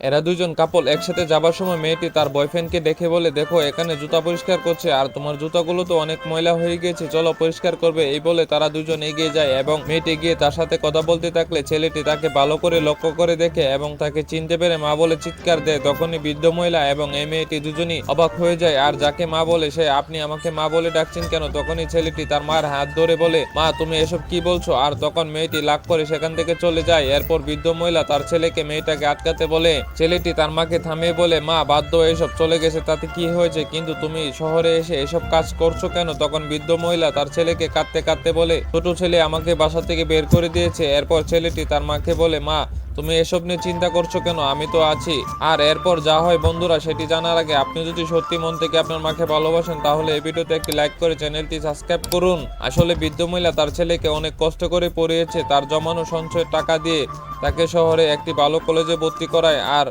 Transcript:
এরা দুজন কাপল একসাথে যাবার সময় মেয়েটি তার বয়ফ্রেন্ডকে দেখে বলে, দেখো এখানে জুতা পরিষ্কার করছে আর তোমার জুতাগুলো তো অনেক ময়লা হয়ে গেছে, চলো পরিষ্কার করবে। এই বলে তারা দুজন এগিয়ে যায় এবং মেয়েটি গিয়ে তার সাথে কথা বলতে থাকলে ছেলেটি তাকে ভালো করে লক্ষ্য করে দেখে এবং তাকে চিনতে পেরে মা বলে চিৎকার দেয়। তখনই বৃদ্ধ মহিলা এবং এই মেয়েটি দুজনই অবাক হয়ে যায় আর যাকে মা বলে সে, আপনি আমাকে মা বলে ডাকছেন কেন? তখনই ছেলেটি তার মার হাত ধরে বলে, মা তুমি এসব কি বলছো? আর তখন মেয়েটি লাগ করে সেখান থেকে চলে যায়। এরপর বৃদ্ধ মহিলা তার ছেলেকে মেয়েটাকে আটকাতে বলে, ছেলেটি তার মাকে থামিয়ে বলে, মা বাধ্য এসব চলে গেছে তাতে কি হয়েছে, কিন্তু তুমি শহরে এসে এসব কাজ করছো কেন? তখন বৃদ্ধ মহিলা তার ছেলেকে কাঁদতে কাঁদতে বলে, ছোট ছেলে আমাকে বাসা থেকে বের করে দিয়েছে। এরপর ছেলেটি তার মাকে বলে, মা তুমি এসব নিয়ে চিন্তা করছো কেন, আমি তো আছি। আর এরপর যা হয় বন্ধুরা সেটি জানার আগে আপনি যদি সত্যি মন থেকে আপনার মাকে ভালোবাসেন তাহলে এই ভিডিওতে একটি লাইক করে চ্যানেলটি সাবস্ক্রাইব করুন। আসলে বৃদ্ধ মহিলা তার ছেলেকে অনেক কষ্ট করে পড়িয়েছে, তার জমানো সঞ্চয়ের টাকা দিয়ে তাকে শহরে একটি ভালো কলেজে ভর্তি করায় আর